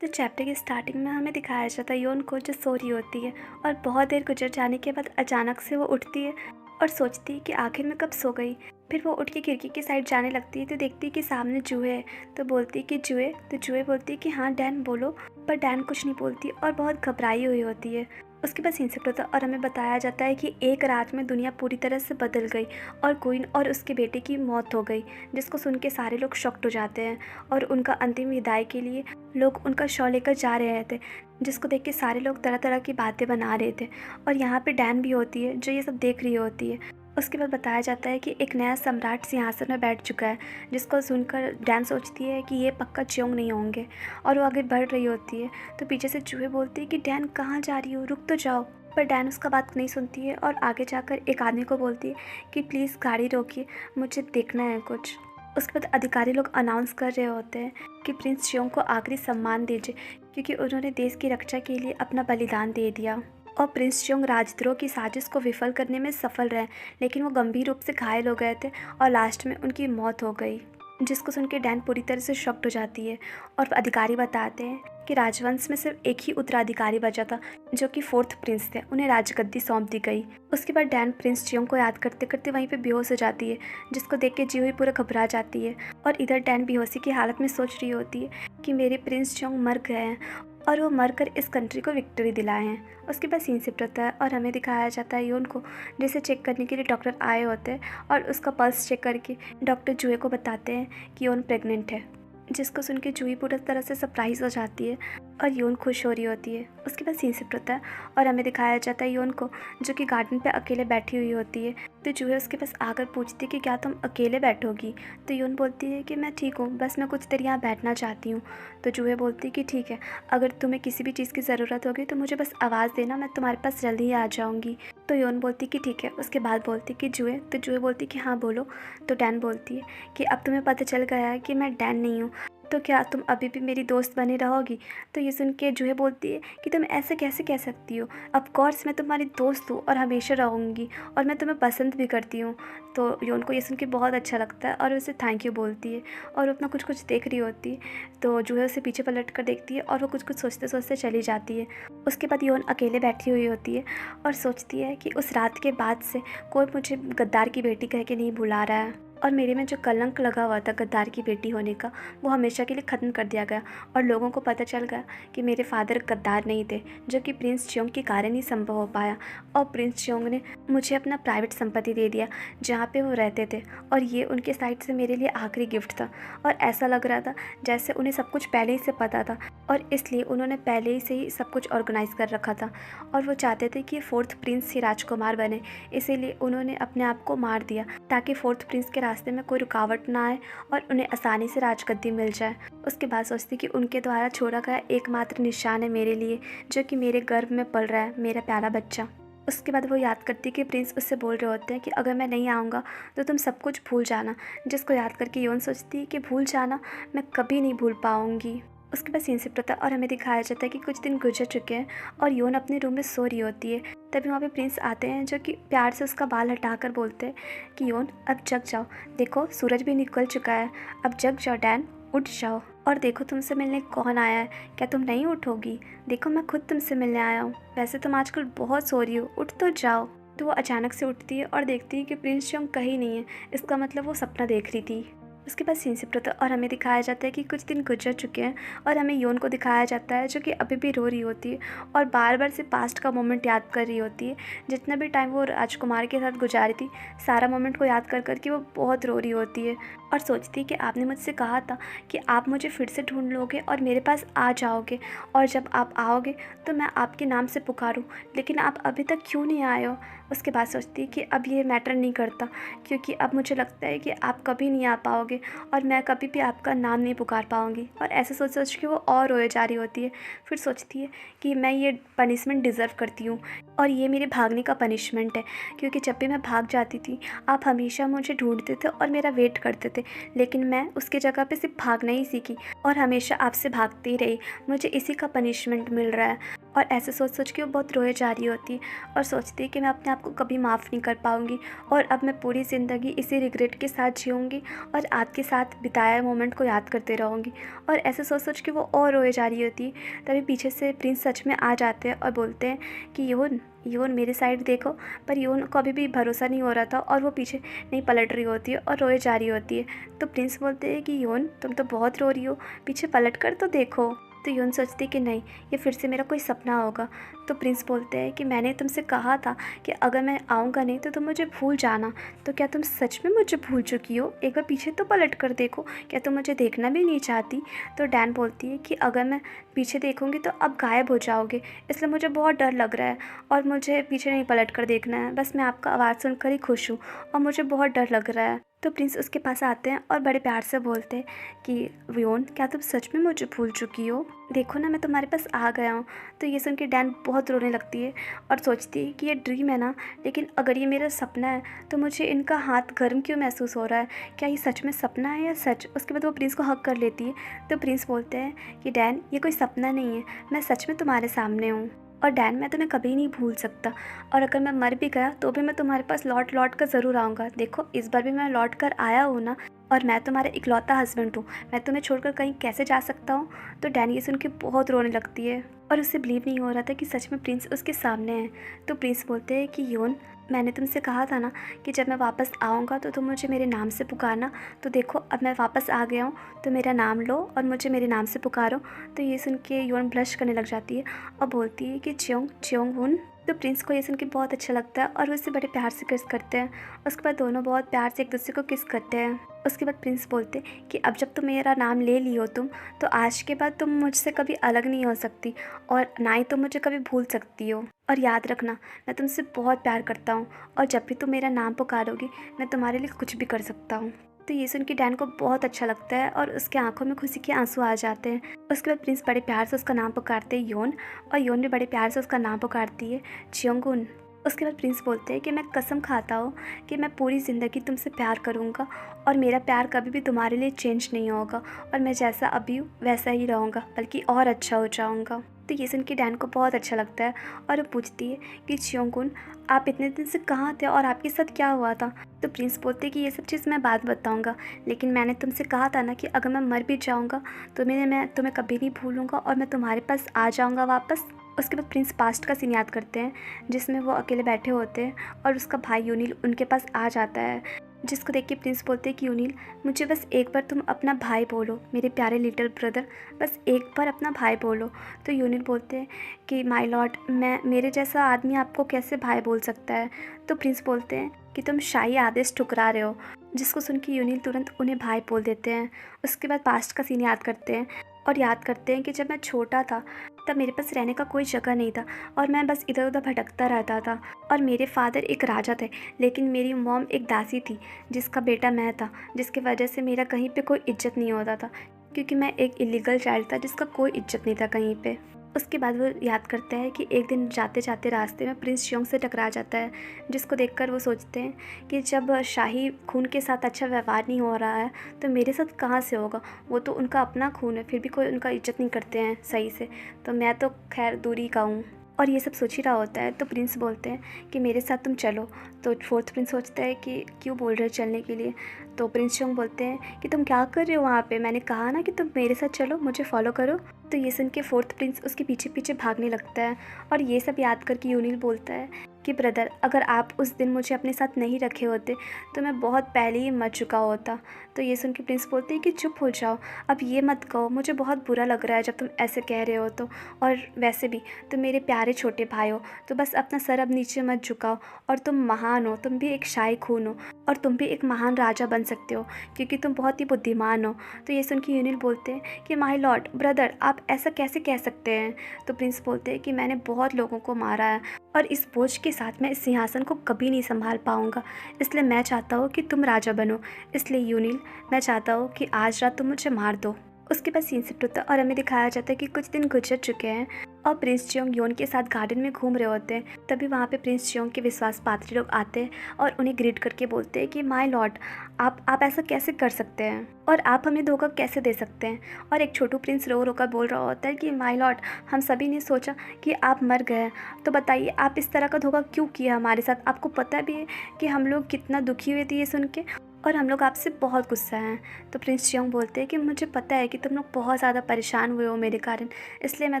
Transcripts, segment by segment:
तो चैप्टर की स्टार्टिंग में हमें दिखाया जाता है योन को जो सो रही होती है और बहुत देर गुजर जाने के बाद अचानक से वो उठती है और सोचती है कि आखिर में कब सो गई। फिर वो उठ के खिड़की की साइड जाने लगती है तो देखती है कि सामने जूहे है। तो बोलती है कि जूहे, तो जूहे बोलती है कि हाँ डैन बोलो। पर डैन कुछ नहीं बोलती और बहुत घबराई हुई होती है। उसके बाद सीन होता है और हमें बताया जाता है कि एक रात में दुनिया पूरी तरह से बदल गई और क्वीन और उसके बेटे की मौत हो गई, जिसको सुन के सारे लोग शॉक्ड हो जाते हैं और उनका अंतिम विदाई के लिए लोग उनका शव लेकर जा रहे थे, जिसको देख के सारे लोग तरह तरह की बातें बना रहे थे। और यहाँ पे डैन भी होती है जो ये सब देख रही होती है। उसके बाद बताया जाता है कि एक नया सम्राट सिंहासन में बैठ चुका है, जिसको सुनकर डैन सोचती है कि ये पक्का च्योंग नहीं होंगे और वो आगे बढ़ रही होती है। तो पीछे से चूहे बोलती है कि डैन कहाँ जा रही हो, रुक तो जाओ। पर डैन उसका बात नहीं सुनती है और आगे जाकर एक आदमी को बोलती है कि प्लीज़ गाड़ी रोकिए, मुझे देखना है कुछ। उसके बाद अधिकारी लोग अनाउंस कर रहे होते हैं कि प्रिंस च्योंग को आखिरी सम्मान दीजिए, क्योंकि उन्होंने देश की रक्षा के लिए अपना बलिदान दे दिया। और प्रिंस च्योंग राजद्रोह की साजिश को विफल करने में सफल रहे, लेकिन वो गंभीर रूप से घायल हो गए थे और लास्ट में उनकी मौत हो गई, जिसको सुन के डैन पूरी तरह से शॉक्ड हो जाती है। और अधिकारी बताते हैं कि राजवंश में सिर्फ एक ही उत्तराधिकारी बचा था, जो कि फोर्थ प्रिंस थे। उन्हें राजगद्दी सौंप दी गई। उसके बाद डैन प्रिंस च्योंग को याद करते करते वहीं पे बेहोश हो जाती है, जिसको देख के जी हुई पूरा घबरा जाती है। और इधर डैन बेहोशी की हालत में सोच रही होती है कि मेरे प्रिंस च्योंग मर गए हैं और वो मरकर इस कंट्री को विक्ट्री दिलाए हैं। उसके बाद सीन शिफ्ट होता है और हमें दिखाया जाता है योन को, जिसे चेक करने के लिए डॉक्टर आए होते हैं और उसका पल्स चेक करके डॉक्टर जूहे को बताते हैं कि योन प्रेग्नेंट है, जिसको सुन के जूही पूरी तरह से सरप्राइज हो जाती है और योन खुश हो रही होती है। उसके बाद सीन शिफ्ट होता है और हमें दिखाया जाता है योन को, जो कि गार्डन पे अकेले बैठी हुई होती है। तो जूही उसके पास आकर पूछती है कि क्या तुम अकेले बैठोगी। तो योन बोलती है कि मैं ठीक हूँ, बस मैं कुछ देर यहाँ बैठना चाहती हूँ। तो जूही बोलती है कि ठीक है, अगर तुम्हें किसी भी चीज़ की ज़रूरत होगी तो मुझे बस आवाज़ देना, मैं तुम्हारे पास जल्दी ही आ जाऊँगी। तो योन बोलती कि ठीक है। उसके बाद बोलती कि जूहे, तो जूहे बोलती कि हाँ बोलो। तो डैन बोलती है कि अब तुम्हें पता चल गया है कि मैं डैन नहीं हूँ, तो क्या तुम अभी भी मेरी दोस्त बनी रहोगी। तो ये सुन के जूहे बोलती है कि तुम ऐसे कैसे कह सकती हो, ऑफ कोर्स मैं तुम्हारी दोस्त हूँ और हमेशा रहूँगी और मैं तुम्हें पसंद भी करती हूँ। तो योन को ये सुन के बहुत अच्छा लगता है और उसे थैंक यू बोलती है और अपना कुछ कुछ देख रही होती है। तो जूहे उसे पीछे पलट कर देखती है और वो कुछ कुछ सोचते सोचते चली जाती है। उसके बाद योन अकेले बैठी हुई होती है और सोचती है कि उस रात के बाद से कोई मुझे गद्दार की बेटी कह के नहीं बुला रहा है और मेरे में जो कलंक लगा हुआ था गद्दार की बेटी होने का, वो हमेशा के लिए ख़त्म कर दिया गया और लोगों को पता चल गया कि मेरे फादर गद्दार नहीं थे, जो कि प्रिंस च्योंग के कारण ही संभव हो पाया। और प्रिंस च्योंग ने मुझे अपना प्राइवेट संपत्ति दे दिया जहाँ पे वो रहते थे, और ये उनके साइड से मेरे लिए आखिरी गिफ्ट था। और ऐसा लग रहा था जैसे उन्हें सब कुछ पहले ही से पता था और इसलिए उन्होंने पहले ही से ही सब कुछ ऑर्गेनाइज कर रखा था और वो चाहते थे कि फोर्थ प्रिंस ही राजकुमार बने, इसीलिए उन्होंने अपने आप को मार दिया ताकि फोर्थ प्रिंस के रास्ते में कोई रुकावट ना आए और उन्हें आसानी से राजगद्दी मिल जाए। उसके बाद सोचती कि उनके द्वारा छोड़ा गया एकमात्र निशान है मेरे लिए, जो कि मेरे गर्भ में पल रहा है, मेरा प्यारा बच्चा। उसके बाद वो याद करती कि प्रिंस उससे बोल रहे होते हैं कि अगर मैं नहीं आऊँगा तो तुम सब कुछ भूल जाना, जिसको याद करके योन सोचती है कि भूल जाना, मैं कभी नहीं भूल पाऊँगी। उसके बाद सीन शिफ्ट होता है और हमें दिखाया जाता है कि कुछ दिन गुजर चुके हैं और योन अपने रूम में सो रही होती है। तभी वहाँ पे प्रिंस आते हैं, जो कि प्यार से उसका बाल हटाकर बोलते हैं कि योन अब जग जाओ, देखो सूरज भी निकल चुका है, अब जग जाओ डैन, उठ जाओ और देखो तुमसे मिलने कौन आया है, क्या तुम नहीं उठोगी, देखो मैं खुद तुमसे मिलने आया हूँ, वैसे तुम आजकल बहुत सो रही हो, उठ तो जाओ। तो वो अचानक से उठती है और देखती है कि प्रिंस च्योंग कहीं नहीं है, इसका मतलब वो सपना देख रही थी। उसके बाद सीन शिफ्ट होता है और हमें दिखाया जाता है कि कुछ दिन गुजर चुके हैं और हमें योन को दिखाया जाता है, जो कि अभी भी रो रही होती है और बार बार से पास्ट का मोमेंट याद कर रही होती है। जितना भी टाइम वो राजकुमार के साथ गुजारी थी, सारा मोमेंट को याद कर कर के वो बहुत रो रही होती है और सोचती है कि आपने मुझसे कहा था कि आप मुझे फिर से ढूंढ लोगे और मेरे पास आ जाओगे, और जब आप आओगे तो मैं आपके नाम से पुकारूं, लेकिन आप अभी तक क्यों नहीं आए हो। उसके बाद सोचती है कि अब ये मैटर नहीं करता, क्योंकि अब मुझे लगता है कि आप कभी नहीं आ पाओगे और मैं कभी भी आपका नाम नहीं पुकार पाऊँगी। और ऐसे सोच सोच के वो और रोए जा रही होती है। फिर सोचती है कि मैं ये पनिशमेंट डिज़र्व करती हूँ और ये मेरे भागने का पनिशमेंट है, क्योंकि जब भी मैं भाग जाती थी आप हमेशा मुझे ढूंढते थे और मेरा वेट करते थे, लेकिन मैं उसकी जगह पे सिर्फ भागना ही सीखी और हमेशा आपसे भागती ही रही। मुझे इसी का पनिशमेंट मिल रहा है और ऐसे सोच सोच के वो बहुत रोए जा रही होती है और सोचती है कि मैं अपने आप को कभी माफ़ नहीं कर पाऊँगी और अब मैं पूरी ज़िंदगी इसी रिग्रेट के साथ जीऊँगी और आपके साथ बिताए मोमेंट को याद करते रहूँगी। और ऐसे सोच सोच के वो और रोए जा रही होती है। तभी पीछे से प्रिंस सच में आ जाते हैं और बोलते हैं कि योन योन मेरे साइड देखो। पर योन को अभी भी भरोसा नहीं हो रहा था और वो पीछे नहीं पलट रही होती है और रोए जा रही होती है। तो प्रिंस बोलते हैं कि योन तुम तो बहुत रो रही हो, पीछे पलट कर तो देखो। तो योन सोचती है कि नहीं, ये फिर से मेरा कोई सपना होगा। तो प्रिंस बोलते हैं कि मैंने तुमसे कहा था कि अगर मैं आऊँगा नहीं तो तुम मुझे भूल जाना। तो क्या तुम सच में मुझे भूल चुकी हो? एक बार पीछे तो पलट कर देखो, क्या तुम मुझे देखना भी नहीं चाहती? तो डैन बोलती है कि अगर मैं पीछे देखूँगी तो अब गायब हो जाओगे, इसलिए मुझे बहुत डर लग रहा है और मुझे पीछे नहीं पलट कर देखना है। बस मैं आपका आवाज़ सुनकर ही खुश हूँ और मुझे बहुत डर लग रहा है। तो प्रिंस उसके पास आते हैं और बड़े प्यार से बोलते हैं कि वियोन क्या तुम सच में मुझे भूल चुकी हो? देखो ना, मैं तुम्हारे पास आ गया हूँ। तो ये सुन के डैन बहुत रोने लगती है और सोचती है कि ये ड्रीम है ना, लेकिन अगर ये मेरा सपना है तो मुझे इनका हाथ गर्म क्यों महसूस हो रहा है? क्या ये सच में सपना है या सच? उसके बाद वो प्रिंस को हक कर लेती है। तो प्रिंस बोलते हैं कि डैन ये कोई सपना नहीं है, मैं सच में तुम्हारे सामने हूँ और डैन मैं तुम्हें कभी नहीं भूल सकता और अगर मैं मर भी गया तो भी मैं तुम्हारे पास लौट लौट कर ज़रूर आऊँगा। देखो इस बार भी मैं लौट कर आया हूँ ना और मैं तुम्हारा इकलौता हस्बैंड हूँ, मैं तुम्हें छोड़कर कहीं कैसे जा सकता हूँ? तो डैन ये सुन के बहुत रोने लगती है और उसे बिलीव नहीं हो रहा था कि सच में प्रिंस उसके सामने है। तो प्रिंस बोलते हैं कि योन मैंने तुमसे कहा था ना कि जब मैं वापस आऊँगा तो तुम मुझे मेरे नाम से पुकारना। तो देखो अब मैं वापस आ गया हूँ, तो मेरा नाम लो और मुझे मेरे नाम से पुकारो। तो ये सुन के योन ब्लश करने लग जाती है और बोलती है कि च्योंग च्योंग हुन। तो प्रिंस को ये सुन के बहुत अच्छा लगता है और वो उससे बड़े प्यार से किस करते हैं। उसके बाद दोनों बहुत प्यार से एक दूसरे को किस करते हैं। उसके बाद प्रिंस बोलते कि अब जब तुम मेरा नाम ले ली हो तो आज के बाद तुम मुझसे कभी अलग नहीं हो सकती और ना ही तुम मुझे कभी भूल सकती हो। और याद रखना मैं तुमसे बहुत प्यार करता हूँ और जब भी तुम मेरा नाम पुकारोगी मैं तुम्हारे लिए कुछ भी कर सकता हूँ। तो ये सुन के डैन को बहुत अच्छा लगता है और उसके आंखों में खुशी के आंसू आ जाते हैं। उसके बाद प्रिंस बड़े प्यार से उसका नाम पुकारते हैं योन और योन भी बड़े प्यार से उसका नाम पुकारती है च्योंगुन। उसके बाद प्रिंस बोलते हैं कि मैं कसम खाता हूँ कि मैं पूरी ज़िंदगी तुमसे प्यार करूँगा और मेरा प्यार कभी भी तुम्हारे लिए चेंज नहीं होगा और मैं जैसा अभी हूँ वैसा ही रहूँगा, बल्कि और अच्छा हो जाऊँगा। तो ये सुन के डैन को बहुत अच्छा लगता है और वो पूछती है कि च्योंगुन आप इतने दिन से कहाँ थे और आपके साथ क्या हुआ था? तो प्रिंस बोलते हैं कि ये सब चीज़ मैं बाद बताऊँगा, लेकिन मैंने तुमसे कहा था ना कि अगर मैं मर भी जाऊँगा तो मैं तुम्हें कभी नहीं भूलूँगा और मैं तुम्हारे पास आ जाऊँगा वापस। उसके बाद प्रिंस पास्ट का सीन याद करते हैं जिसमें वो अकेले बैठे होते हैं और उसका भाई यूनिल उनके पास आ जाता है, जिसको देख के प्रिंस बोलते हैं कि यूनिल मुझे बस एक बार तुम अपना भाई बोलो, मेरे प्यारे लिटिल ब्रदर, बस एक बार अपना भाई बोलो। तो यूनिल बोलते हैं कि माय लॉर्ड मेरे जैसा आदमी आपको कैसे भाई बोल सकता है? तो प्रिंस बोलते हैं कि तुम शाही आदेश ठुकरा रहे हो, जिसको सुन के यूनिल तुरंत उन्हें भाई बोल देते हैं। उसके बाद पास्ट का सीन याद करते हैं और याद करते हैं कि जब मैं छोटा था तब मेरे पास रहने का कोई जगह नहीं था और मैं बस इधर उधर भटकता रहता था और मेरे फादर एक राजा थे लेकिन मेरी मॉम एक दासी थी जिसका बेटा मैं था, जिसकी वजह से मेरा कहीं पे कोई इज्जत नहीं होता था क्योंकि मैं एक इलीगल चाइल्ड था जिसका कोई इज्जत नहीं था कहीं पे। उसके बाद वो याद करता है कि एक दिन जाते जाते रास्ते में प्रिंस च्योंग से टकरा जाता है, जिसको देखकर वो सोचते हैं कि जब शाही खून के साथ अच्छा व्यवहार नहीं हो रहा है तो मेरे साथ कहाँ से होगा? वो तो उनका अपना खून है, फिर भी कोई उनका इज्जत नहीं करते हैं सही से, तो मैं तो खैर दूरी का हूँ। और ये सब सोच ही रहा होता है तो प्रिंस बोलते हैं कि मेरे साथ तुम चलो। तो फोर्थ प्रिंस सोचता है कि क्यों बोल रहे हो चलने के लिए? तो प्रिंस च्योंग बोलते हैं कि तुम क्या कर रहे हो वहाँ पे? मैंने कहा ना कि तुम मेरे साथ चलो, मुझे फॉलो करो। तो ये सुन के फोर्थ प्रिंस उसके पीछे पीछे भागने लगता है और ये सब याद करके यूनिल बोलता है कि ब्रदर अगर आप उस दिन मुझे अपने साथ नहीं रखे होते तो मैं बहुत पहले ही मर चुका होता। तो ये सुन के प्रिंस बोलते हैं कि चुप हो जाओ, अब ये मत कहो, मुझे बहुत बुरा लग रहा है जब तुम ऐसे कह रहे हो तो, और वैसे भी तुम मेरे प्यारे छोटे भाई हो तो बस अपना सर अब नीचे मत झुकाओ और तुम महान हो, तुम भी एक शाही खून हो और तुम भी एक महान राजा बन सकते हो क्योंकि तुम बहुत ही बुद्धिमान हो। तो ये सुन के यूनिल बोलते हैं कि माय लॉर्ड ब्रदर आप ऐसा कैसे कह सकते हैं? तो प्रिंस बोलते हैं कि मैंने बहुत लोगों को मारा है और इस बोझ के साथ मैं इस सिंहासन को कभी नहीं संभाल पाऊंगा, इसलिए मैं चाहता हूँ कि तुम राजा बनो। इसलिए यूनिल मैं चाहता हूँ कि आज रात तुम मुझे मार दो। उसके बाद सीन शिफ्ट होता है और हमें दिखाया जाता है कि कुछ दिन गुजर चुके हैं और प्रिंस जियोंग योन के साथ गार्डन में घूम रहे होते हैं। तभी वहाँ पे प्रिंस जियोंग के विश्वास पात्री लोग आते हैं और उन्हें ग्रीट करके बोलते हैं कि माय लॉर्ड, आप ऐसा कैसे कर सकते हैं और आप हमें धोखा कैसे दे सकते हैं। और एक छोटू प्रिंस रो रो कर बोल रहा होता है कि माय लॉर्ड, हम सभी ने सोचा कि आप मर गए हैं, तो बताइए आप इस तरह का धोखा क्यों किया हमारे साथ। आपको पता भी है कि हम लोग कितना दुखी हुए थे ये सुन के, और हम लोग आपसे बहुत गुस्सा हैं। तो प्रिंस जियोंग बोलते हैं कि मुझे पता है कि तुम लोग बहुत ज़्यादा परेशान हुए हो मेरे कारण, इसलिए मैं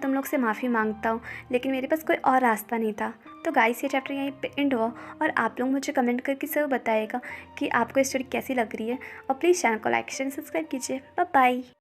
तुम लोग से माफ़ी मांगता हूँ, लेकिन मेरे पास कोई और रास्ता नहीं था। तो गाइस, ये चैप्टर यहीं पे एंड हुआ और आप लोग मुझे कमेंट करके ज़रूर बताइएगा कि आपको ये स्टोरी कैसी लग रही है, और प्लीज़ चैनल को लाइक शेयर सब्सक्राइब कीजिए। Bye bye.